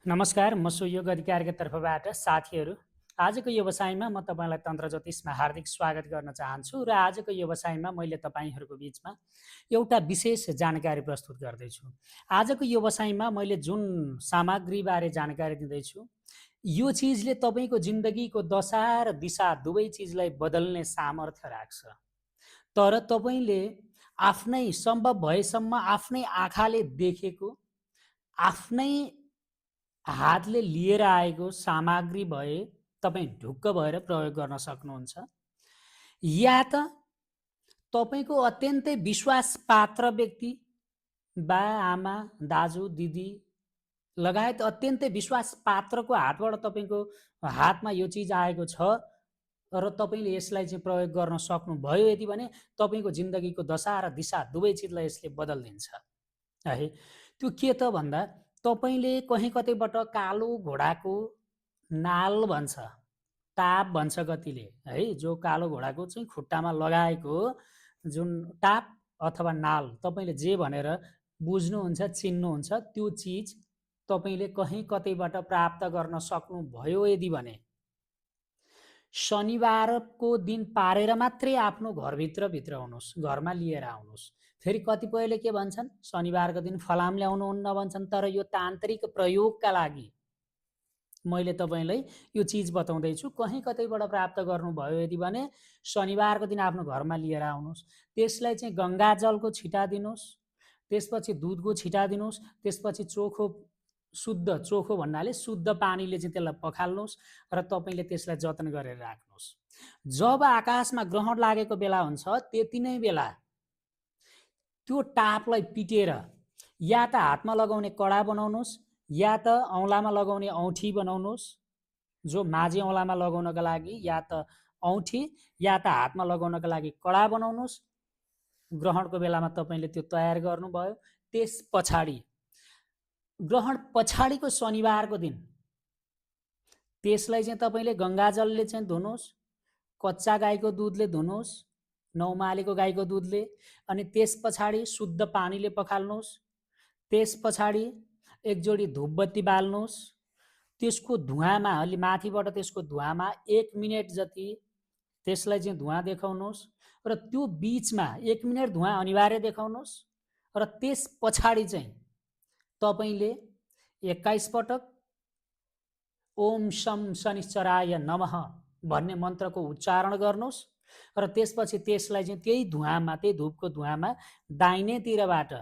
नमस्कार, म सुयोग अधिकारीका तर्फबाट साथीहरू। आजको व्यवसायमा म तपाईँलाई तन्त्र ज्योतिषमा हार्दिक स्वागत गर्न चाहन्छु र आजको व्यवसायमा मैले तपाईँहरूको बिचमा एउटा विशेष जानकारी प्रस्तुत गर्दैछु। आजको व्यवसायमा मैले जुन सामग्रीबारे जानकारी दिँदैछु, यो चिजले तपाईँको जिन्दगीको दशा र दिशा दुवै चिजलाई बदल्ने सामर्थ्य राख्छ। तर तपाईँले आफ्नै सम्भव भएसम्म आफ्नै आँखाले देखेको, आफ्नै हातले लिएर आएको सामग्री भए तपाईँ ढुक्क भएर प्रयोग गर्न सक्नुहुन्छ, या त तपाईँको अत्यन्तै विश्वासपात्र व्यक्ति, बा आमा, दाजु, दिदी लगायत अत्यन्तै विश्वासपात्रको हातबाट तपाईँको हातमा यो चिज आएको छ र तपाईँले यसलाई चाहिँ प्रयोग गर्न सक्नुभयो यदि भने तपाईँको जिन्दगीको दशा र दिशा दुवै चिजलाई यसले बदलिदिन्छ है। त्यो के त भन्दा तपाईँले कहीँ कतैबाट कालो घोडाको नाल भन्छ, टाप भन्छ कतिले है, जो कालो घोडाको चाहिँ खुट्टामा लगाएको जुन टाप अथवा नाल तपाईँले जे भनेर बुझ्नुहुन्छ, चिन्नुहुन्छ, त्यो चिज तपाईँले कहीँ कतैबाट प्राप्त गर्न सक्नुभयो यदि भने शनिबारको दिन पारेर मात्रै आफ्नो घरभित्र भित्राउनुहोस्, घरमा लिएर आउनुहोस्। फेरि कतिपयले के भन्छन्, शनिबारको दिन फलाम ल्याउनुहुन्न भन्छन्, तर यो तान्त्रिक प्रयोगका लागि मैले तपाईँलाई यो चिज बताउँदैछु। कहीँ कतैबाट प्राप्त गर्नुभयो यदि भने शनिबारको दिन आफ्नो घरमा लिएर आउनुहोस्। त्यसलाई चाहिँ गङ्गा जलको छिटा दिनुहोस्, त्यसपछि दुधको छिटा दिनुहोस्, त्यसपछि शुद्ध चोखो भन्नाले शुद्ध पानीले चाहिँ त्यसलाई पखाल्नुहोस् र तपाईँले त्यसलाई जतन गरेर राख्नुहोस्। जब आकाशमा ग्रहण लागेको बेला हुन्छ त्यति नै बेला त्यो टापलाई पिटेर या त हातमा लगाउने कडा बनाउनुहोस्, या त औँलामा लगाउने औँठी बनाउनुहोस्, जो माझी औँलामा लगाउनका लागि या त औँठी या त हातमा लगाउनका लागि कडा बनाउनुहोस्। ग्रहणको बेलामा तपाईँले त्यो तयार गर्नुभयो। त्यस पछाडि ग्रहण पछाडिको शनिबारको दिन त्यसलाई चाहिँ तपाईँले गङ्गाजलले चाहिँ धुनुहोस्, कच्चा गाईको दुधले धुनुहोस्, नौमालेको गाईको दुधले, अनि त्यस पछाडि शुद्ध पानीले पखाल्नुहोस्। त्यस पछाडि एक जोडी धुपबत्ती बाल्नुहोस्। त्यसको धुवामा अलि माथिबाट त्यसको धुवामा 1 मिनट जति त्यसलाई चाहिँ धुवा देखाउनुहोस् र त्यो बिचमा 1 मिनट धुवा अनिवार्य देखाउनुहोस् र त्यस पछाडि चाहिँ तपाईँले 21 पटक ओम शम शनिश्चराय नमः भन्ने मन्त्रको उच्चारण गर्नुहोस् र त्यसपछि त्यसलाई चाहिँ त्यही धुवामा, त्यही धुपको धुवामा दाहिनेतिरबाट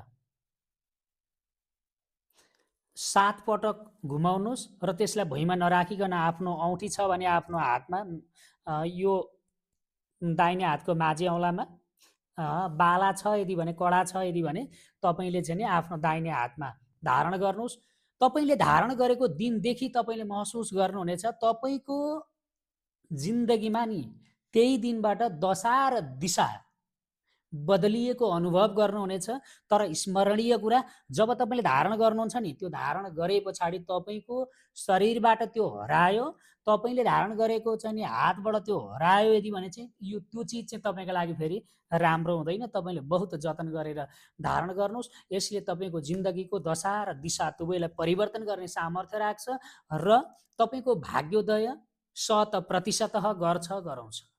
7 पटक घुमाउनुहोस् र त्यसलाई भुइँमा नराखिकन आफ्नो औँठी छ भने आफ्नो हातमा, यो दाहिने हातको माझी औँलामा, बाला छ यदि भने, कडा छ यदि भने तपाईँले चाहिँ आफ्नो दाहिने हातमा धारण गर्नुहोस्। तपाईँले धारण गरेको दिनदेखि तपाईँले महसुस गर्नुहुनेछ तपाईँको जिन्दगीमा नि त्यही दिनबाट दशा र दिशा बदलिएको अनुभव गर्नुहुनेछ। तर स्मरणीय कुरा, जब तपाईँले धारण गर्नुहुन्छ नि, त्यो धारण गरे पछाडि तपाईँको शरीरबाट त्यो हरायो, तपाईँले धारण गरेको चाहिँ नि हातबाट त्यो हरायो यदि भने चाहिँ त्यो चिज चाहिँ तपाईँको लागि फेरि राम्रो हुँदैन। तपाईँले बहुत जतन गरेर धारण गर्नुहोस्। यसले तपाईँको जिन्दगीको दशा र दिशा दुवैलाई परिवर्तन गर्ने सामर्थ्य राख्छ र तपाईँको भाग्योदय 100% गर्छ, गराउँछ।